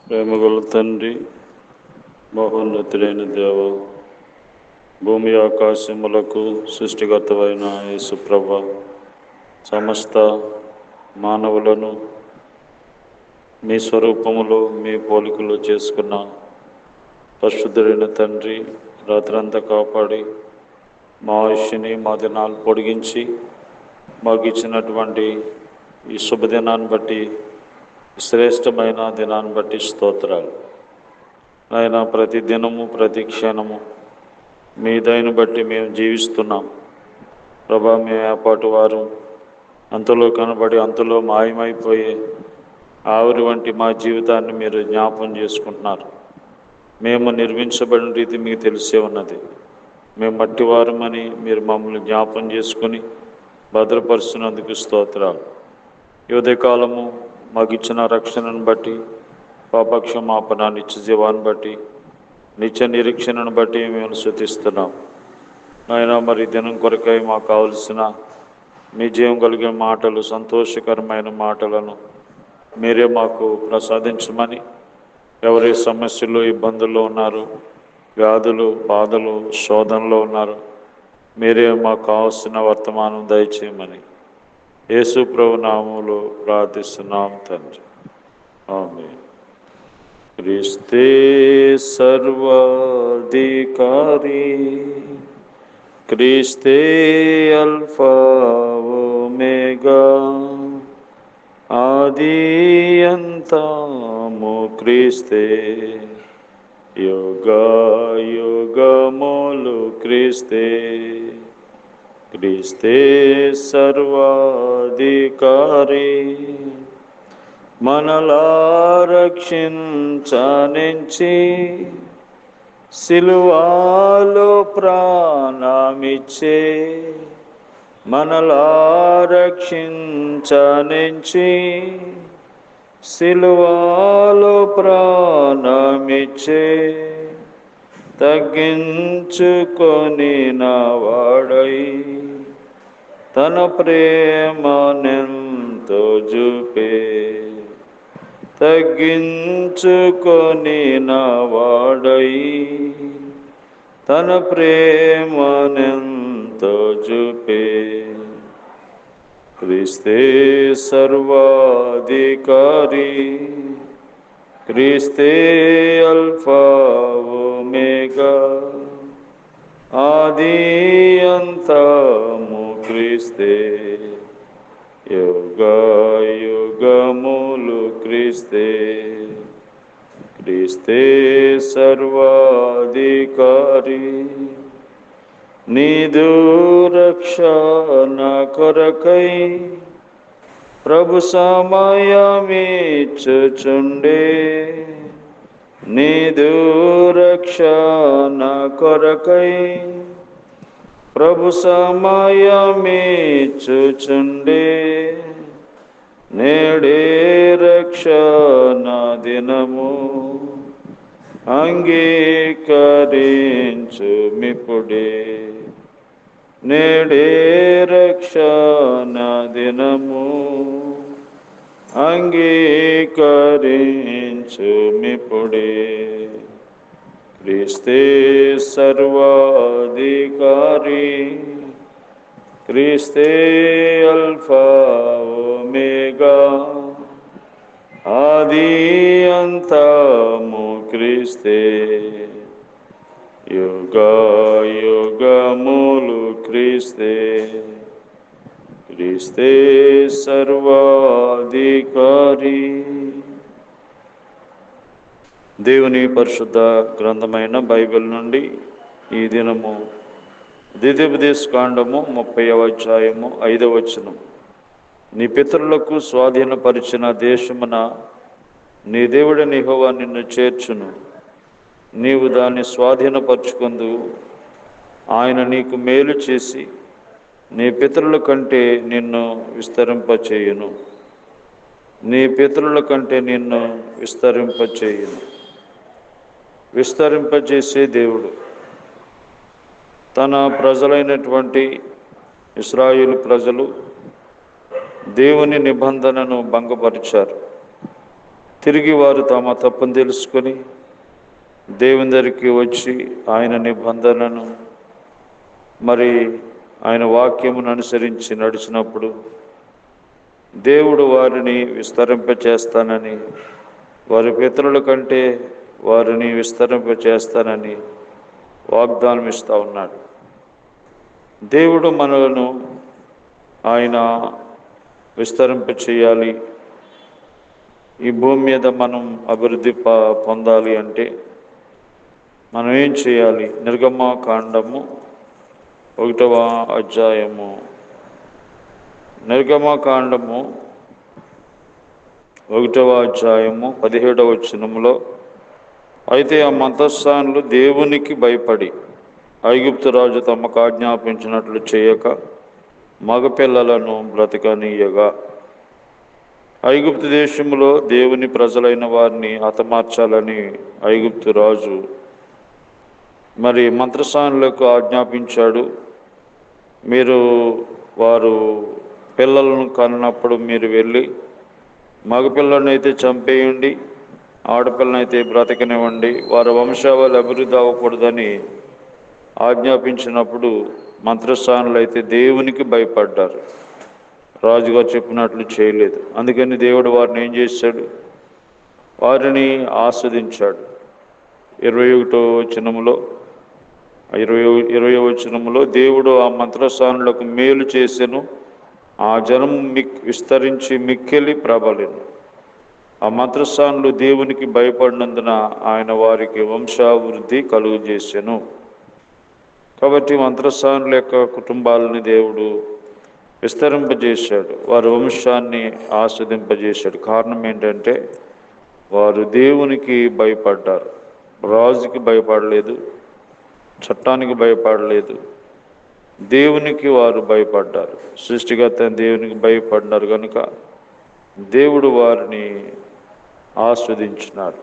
ప్రేమగల తండ్రి, మహోన్నతుడైన దేవ, భూమి ఆకాశములకు సృష్టికర్తవైన యేసుప్రభ, సమస్త మానవులను మీ స్వరూపములో మీ పోలికలో చేసుకున్న పరిశుద్ధుడైన తండ్రి, రాత్రంతా కాపాడి మా ఆయుష్ని మా దినాలు పొడిగించి మాకు ఇచ్చినటువంటి ఈ శుభదినాన్ని బట్టి, శ్రేష్టమైన దినాన్ని బట్టి స్తోత్రాలు. ఆయన ప్రతి దినము ప్రతి క్షణము మీ దయను బట్టి మేము జీవిస్తున్నాం ప్రభా. మేము ఏపాటు వారు అంతలో కనబడి అంతలో మాయమైపోయే ఆవిరి వంటి మా జీవితాన్ని మీరు జ్ఞాపం చేసుకుంటున్నారు. మేము నిర్మించబడిన రీతి మీకు తెలిసే ఉన్నది. మేము మట్టివారమని మీరు మమ్మల్ని జ్ఞాపం చేసుకుని భద్రపరుస్తున్నందుకు స్తోత్రాలు. ఈ ఉదయకాలము మాకు ఇచ్చిన రక్షణను బట్టి, పాపక్షమాపణ, నిత్య జీవాన్ని బట్టి, నిత్య నిరీక్షణను బట్టి మేము స్తుతిస్తున్నాం. ఆయన మరి దినం కొరకై మాకు కావలసిన మీ జీవం కలిగిన మాటలు, సంతోషకరమైన మాటలను మీరే మాకు ప్రసాదించమని, ఎవరి సమస్యలు ఇబ్బందుల్లో ఉన్నారు, వ్యాధులు బాధలు శోధనలో ఉన్నారు, మీరే మాకు కావలసిన వర్తమానం దయచేయమని యేసు ప్రభు నామములో ప్రార్థిస్తున్నాం తండ్రి, ఆమేన్. క్రీస్తే సర్వాధికారి, క్రీస్తే అల్ఫా ఒమేగా, ఆది అంతము క్రీస్తే, యుగ యుగములు క్రీస్తే. క్రీస్తే సర్వాధికారి, మనలా రక్షించనించి సిలువలో ప్రాణమిచ్చే, మనలా రక్షించనించి సిలువలో ప్రాణమిచ్చే, తగ్గించుకొని నా వాడై తన ప్రేమనెంతో చూపే, తగ్గించుకొని నా వాడై తన ప్రేమనెంతో చూపే. క్రీస్తే సర్వాధికారి, క్రీస్తే అల్ఫా ఒమేగా, ఆది అంతము క్రీస్తే, యుగ యుగములు క్రీస్తే. క్రీస్తే సర్వాధికారి, నీదు రక్షణ కొరకై ప్రభు సమయమిచ్చుచుండే, నీదు రక్షణ కొరకై ప్రభు సమయమిచ్చుచుండే, నేడే రక్షణ దినము అంగీకరించుమిప్పుడే, నేడే రక్షణ దినము అంగీకరించుమిప్పుడే. క్రీస్తే సర్వాధికారి, క్రీస్తే అల్ఫా ఒమేగా, ఆది అంతము క్రీస్తే, యుగ యుగములు క్రీస్తే. క్రీస్తే సర్వాధికారి. దేవుని పరిశుద్ధ గ్రంథమైన బైబిల్ నుండి ఈ దినము ద్వితీయోపదేశకాండము 30వ అధ్యాయము 5వ వచనం. నీ పితరులకు స్వాధీనపరిచిన దేశమున నీ దేవుడైన యెహోవా నిన్ను చేర్చును, నీవు దాన్ని స్వాధీనపరచుకొందు. ఆయన నీకు మేలు చేసి నీ పితరుల కంటే నిన్ను విస్తరింపచేయును, నీ పితరుల కంటే నిన్ను విస్తరింపచేయును. విస్తరింపజేసే దేవుడు తన ప్రజలైనటువంటి ఇశ్రాయేలు ప్రజలు దేవుని నిబంధనను భంగపరిచారు, తిరిగి వారు తమ తప్పును తెలుసుకొని దేవుని దగ్గరికి వచ్చి ఆయన నిబంధనను మరి ఆయన వాక్యమును అనుసరించి నడిచినప్పుడు దేవుడు వారిని విస్తరింపచేస్తానని, వారి పితరుల కంటే వారిని విస్తరింపచేస్తానని వాగ్దానం ఇస్తూ ఉన్నాడు. దేవుడు మనలను ఆయన విస్తరింప చేయాలి, ఈ భూమి మీద మనం అభివృద్ధి పొందాలి అంటే మనం ఏం చేయాలి? నిర్గమకాండము 1వ అధ్యాయము, నిర్గమకాండము 1వ అధ్యాయము 17వ వచనములో, అయితే ఆ మంత్రస్థానులు దేవునికి భయపడి ఐగుప్తు రాజు తమకు ఆజ్ఞాపించినట్లు చేయక మగపిల్లలను బ్రతకనీయగా, ఐగుప్తు దేశంలో దేవుని ప్రజలైన వారిని హతమార్చాలని ఐగుప్తు రాజు మరి మంత్రస్థానులకు ఆజ్ఞాపించాడు. మీరు వారు పిల్లలను కన్నప్పుడు మీరు వెళ్ళి మగపిల్లని అయితే చంపేయండి, ఆడపిల్లనైతే బ్రతకనివ్వండి, వారి వంశావళి అభివృద్ధి అవ్వకూడదని ఆజ్ఞాపించినప్పుడు మంత్రస్థానులు అయితే దేవునికి భయపడ్డారు. రాజుగారు చెప్పినట్లు చేయలేదు. అందుకని దేవుడు వారిని ఏం చేశాడు? వారిని ఆస్వాదించాడు. 21వ వచనములో 20వ వచనములో, దేవుడు ఆ మంత్రస్థానులకు మేలు చేసెను, ఆ జనం విస్తరించి మిక్కిలి ప్రబలెను. ఆ మంత్రస్థానులు దేవునికి భయపడినందున ఆయన వారికి వంశాభివృద్ధి కలుగజేసెను. కాబట్టి మంత్రస్థానుల యొక్క కుటుంబాలని దేవుడు విస్తరింపజేశాడు, వారి వంశాన్ని ఆస్వాదింపజేశాడు. కారణం ఏంటంటే వారు దేవునికి భయపడ్డారు. రాజుకి భయపడలేదు, చట్టానికి భయపడలేదు, దేవునికి వారు భయపడ్డారు. సృష్టికర్త దేవునికి భయపడ్డారు కనుక దేవుడు వారిని ఆస్వాదించినాడు.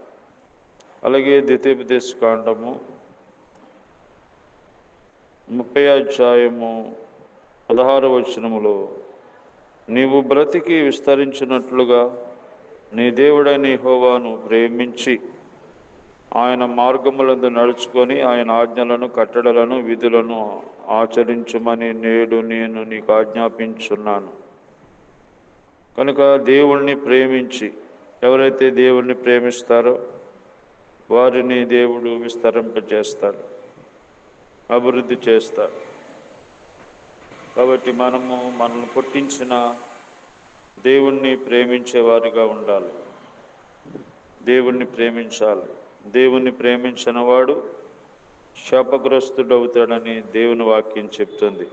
అలాగే ద్వితీయోపదేశకాండము 30వ అధ్యాయము 16వ వచనములో, నీవు బ్రతికి విస్తరించినట్లుగా నీ దేవుడైన యెహోవాను ప్రేమించి ఆయన మార్గములందు నడుచుకొని ఆయన ఆజ్ఞలను, కట్టడలను, విధులను ఆచరించుమని నేడు నేను నీకు ఆజ్ఞాపించున్నాను. కనుక దేవుణ్ణి ప్రేమించి, ఎవరైతే దేవుణ్ణి ప్రేమిస్తారో వారిని దేవుడు విస్తరింపజేస్తాడు, అభివృద్ధి చేస్తాడు. కాబట్టి మనల్ని పుట్టించిన దేవుణ్ణి ప్రేమించేవారిగా ఉండాలి, దేవుణ్ణి ప్రేమించాలి. దేవుణ్ణి ప్రేమించిన వాడు శాపగ్రస్తుడవుతాడని దేవుని వాక్యం చెప్తుంది.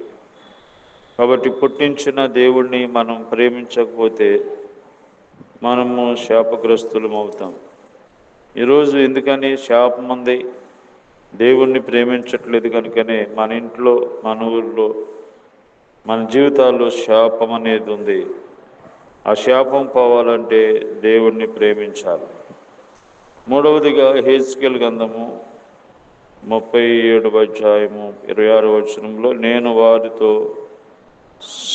కాబట్టి పుట్టించిన దేవుణ్ణి మనం ప్రేమించకపోతే మనము శాపగ్రస్తులం అవుతాం. ఈరోజు ఎందుకని శాపం ఉంది? దేవుణ్ణి ప్రేమించట్లేదు కనుకనే మన ఇంట్లో, మన ఊళ్ళో, మన జీవితాల్లో శాపం అనేది ఉంది. ఆ శాపం పోవాలంటే దేవుణ్ణి ప్రేమించాలి. మూడవదిగా హెజ్కేలు గ్రంథము 37వ అధ్యాయము 26వ వచనంలో, నేను వారితో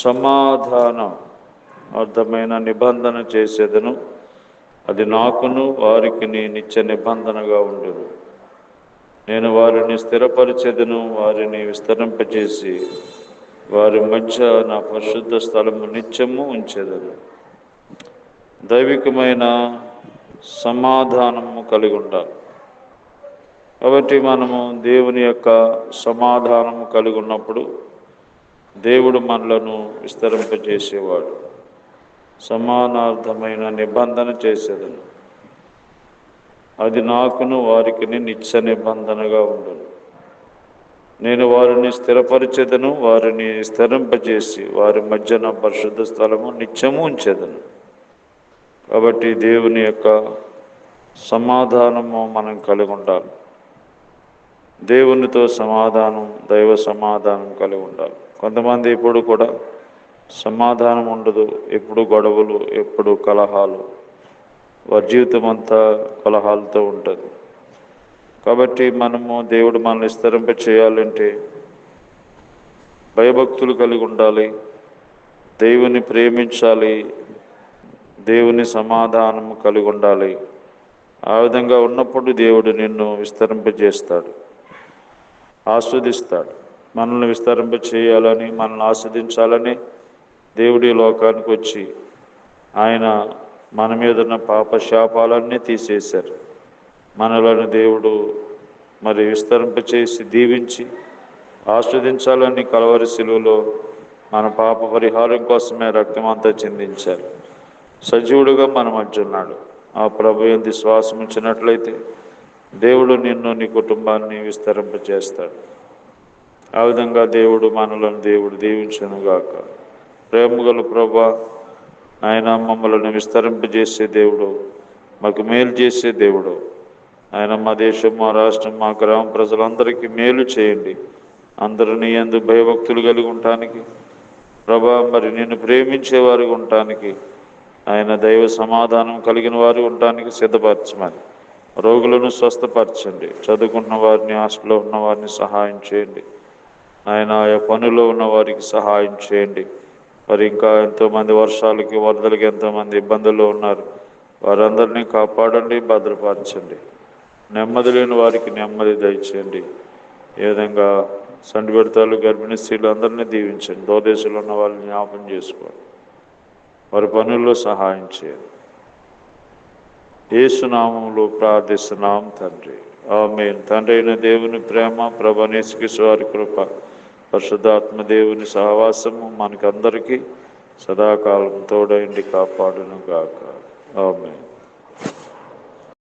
సమాధానం అర్థమైన నిబంధన చేసేదను, అది నాకును వారికి నిత్య నిబంధనగా ఉండును. నేను వారిని స్థిరపరిచేదను, వారిని విస్తరింపచేసి వారి మధ్య నా పరిశుద్ధ స్థలము నిత్యము ఉంచేదను. దైవికమైన సమాధానము కలిగి ఉండాలి. కాబట్టి మనము దేవుని యొక్క సమాధానము కలిగి ఉన్నప్పుడు దేవుడు మనలను విస్తరింపజేసేవాడు. సమానార్థమైన నిబంధన చేసేదను, అది నాకును వారికి నిత్య నిబంధనగా ఉండును. నేను వారిని స్థిరపరిచేదను, వారిని స్థిరింపజేసి వారి మధ్య నా పరిశుద్ధ స్థలము నిత్యము ఉంచేదను. కాబట్టి దేవుని యొక్క సమాధానము మనం కలిగి ఉండాలి. దేవునితో సమాధానం, దైవ సమాధానం కలిగి ఉండాలి. కొంతమంది ఇప్పుడు కూడా సమాధానం ఉండదు, ఎప్పుడు గొడవలు, ఎప్పుడు కలహాలు, వారి జీవితం అంతా కలహాలతో ఉంటుంది. కాబట్టి దేవుడు మనల్ని విస్తరింప చేయాలంటే భయభక్తులు కలిగి ఉండాలి, దేవుని ప్రేమించాలి, దేవుని సమాధానము కలిగి ఉండాలి. ఆ విధంగా ఉన్నప్పుడు దేవుడు నిన్ను విస్తరింపజేస్తాడు, ఆస్వాదిస్తాడు. మనల్ని విస్తరింప చేయాలని, మనల్ని ఆస్వాదించాలని దేవుడి లోకానికి వచ్చి ఆయన మన మీద ఉన్న పాప శాపాలన్నీ తీసేశారు. మనలను దేవుడు మరి విస్తరింపచేసి దీవించి ఆస్వాదించాలని కలవరి శిలువలో మన పాప పరిహారం కోసమే రక్తమంతా చిందించారు. సజీవుడుగా మన మధ్య ఉన్నాడు. ఆ ప్రభు యందు శ్వాసం ఉంచినట్లయితే దేవుడు నిన్ను, నీ కుటుంబాన్ని విస్తరింపచేస్తాడు. ఆ విధంగా దేవుడు మనలను దేవుడు దీవించునుగాక. ప్రేమగల ప్రభా, ఆయన మమ్మల్ని విస్తరింపజేసే దేవుడు, మాకు మేలు చేసే దేవుడు. ఆయన మా దేశం, మా రాష్ట్రం, మా గ్రామ ప్రజలందరికీ మేలు చేయండి. అందరూ నీ యందు భయభక్తులు కలిగి ఉండటానికి ప్రభా, మరి నిన్ను ప్రేమించేవారు ఉండటానికి, ఆయన దైవ సమాధానం కలిగిన వారు ఉండటానికి సిద్ధపరచమని, రోగులను స్వస్థపరచండి. చదువుకున్న వారిని, హాస్టల్లో ఉన్న వారిని సహాయం చేయండి. ఆయన ఆయా పనుల్లో ఉన్న వారికి సహాయం చేయండి. మరి ఇంకా ఎంతోమంది వర్షాలకి, వరదలకి ఎంతోమంది ఇబ్బందుల్లో ఉన్నారు. వారందరినీ కాపాడండి, భద్రపరచండి. నెమ్మది లేని వారికి నెమ్మది దయచేయండి. ఏ విధంగా సండి పెడతాలు, గర్భిణీ స్త్రీలు అందరినీ దీవించండి. దూరదేశంలో ఉన్న వాళ్ళని జ్ఞాపకం చేసుకోండి, వారి పనుల్లో సహాయం చేయండి. యేసు నామములో ప్రార్థిస్తున్నాం తండ్రి, ఆమేన్. తండ్రి అయిన దేవుని ప్రేమ, ప్రభు యేసుక్రీస్తు వారి కృప, పరిశుద్ధాత్మ దేవుని సహవాసము మనకందరికీ సదాకాలం తోడైండి కాపాడును గాక. ఆమేన్.